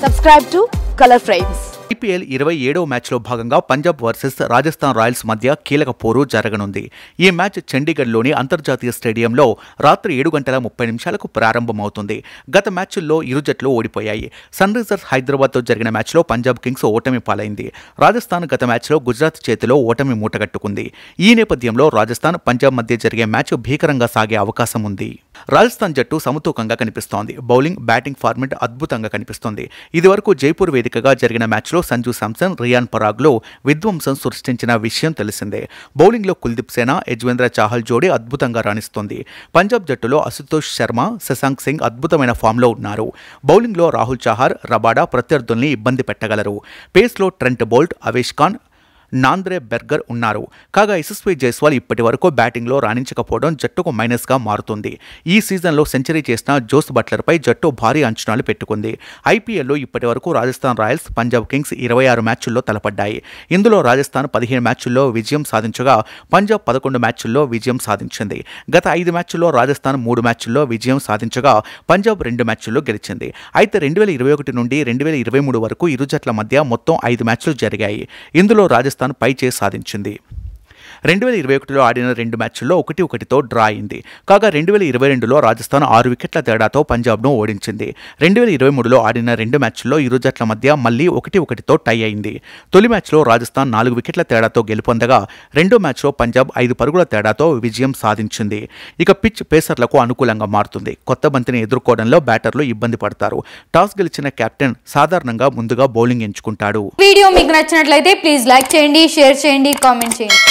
Subscribe to Color Frames. IPL 27వ మ్యాచ్లో భాగంగా Punjab versus Rajasthan Royals మధ్య కీలక పోరు జరగనుంది. ఈ మ్యాచ్ చండీగఢ్లోని అంతర్జాతీయ స్టేడియంలో రాత్రి 7:30 ప్రారంభమవుతుంది. గత మ్యాచ్ల్లో ఇరు జట్లు ఓడిపోయాయి. సన్ రైజర్స్ హైదరాబాద్తో జరిగిన మ్యాచ్లో పంజాబ్ కింగ్స్ ఓటమి పాలైంది. రాజస్థాన్ గత మ్యాచ్లో గుజరాత్ చేతిలో ఓటమి మూటగట్టుకుంది. ఈ నేపథ్యంలో రాజస్థాన్ పంజాబ్ మధ్య జరిగే మ్యాచ్ భీకరంగా సాగే అవకాశం ఉంది. రాజస్థాన్ జట్టు సమతూకంగా కనిపిస్తోంది. బౌలింగ్, బ్యాటింగ్ ఫార్మెట్ అద్భుతంగా కనిపిస్తోంది. ఇదివరకు జైపూర్ వేదికగా జరిగిన మ్యాచ్లో సంజు శాంసన్, రియాన్ పరాగ్లో విధ్వంసం సృష్టించిన విషయం తెలిసిందే. బౌలింగ్లో కుల్దీప్ సేన, యజ్వేంద్ర చాహల్ జోడీ అద్భుతంగా రాణిస్తోంది. పంజాబ్ జట్టులో అశుతోష్ శర్మ, శశాంక్ సింగ్ అద్భుతమైన ఫామ్లో ఉన్నారు. బౌలింగ్లో రాహుల్ చహార్, రబాడా ప్రత్యర్థుల్ని ఇబ్బంది పెట్టగలరు. పేస్లో Trent Boult, Avesh Khan, Nandre Burger ఉన్నారు. కాగా యశస్వి జైస్వాల్ ఇప్పటి వరకు బ్యాటింగ్లో రాణించకపోవడం జట్టుకు మైనస్గా మారుతుంది. ఈ సీజన్లో సెంచరీ చేసిన జోస్ బట్లర్పై జట్టు భారీ అంచనాలు పెట్టుకుంది. ఐపీఎల్లో ఇప్పటి వరకు రాజస్థాన్ రాయల్స్, పంజాబ్ కింగ్స్ 26 మ్యాచ్ల్లో తలపడ్డాయి. ఇందులో రాజస్థాన్ 15 మ్యాచ్ల్లో విజయం సాధించగా పంజాబ్ 11 మ్యాచ్ల్లో విజయం సాధించింది. గత 5 మ్యాచ్ల్లో రాజస్థాన్ 3 మ్యాచ్ల్లో విజయం సాధించగా పంజాబ్ 2 మ్యాచ్ల్లో గెలిచింది. అయితే 2021 నుండి 2023 వరకు ఇరు జట్ల మధ్య మొత్తం 5 మ్యాచ్లు జరిగాయి. ఇందులో రాజస్థాన్ పై చేయి సాధించింది. 2021లో ఆడిన 2 మ్యాచ్ల్లో 1-1తో డ్రా అయింది. కాగా 2022లో రాజస్థాన్ 6 వికెట్ల తేడాతో పంజాబ్ను ఓడించింది. 2023లో ఆడిన 2 మ్యాచ్ల్లో ఇరు జట్ల మధ్య మళ్లీ 1-1తో టై అయింది. తొలి మ్యాచ్లో రాజస్థాన్ 4 వికెట్ల తేడాతో గెలుపొందగా రెండో మ్యాచ్లో పంజాబ్ 5 పరుగుల తేడాతో విజయం సాధించింది. ఇక పిచ్ పేసర్లకు అనుకూలంగా మారుతుంది. కొత్త బంతిని ఎదుర్కోవడంలో బ్యాటర్లు ఇబ్బంది పడతారు. టాస్ గెలిచిన కెప్టెన్ సాధారణంగా ముందుగా బౌలింగ్ ఎంచుకుంటాడు. వీడియో మీకు నచ్చినట్లయితే ప్లీజ్ లైక్ చేయండి, షేర్ చేయండి, కామెంట్ చేయండి.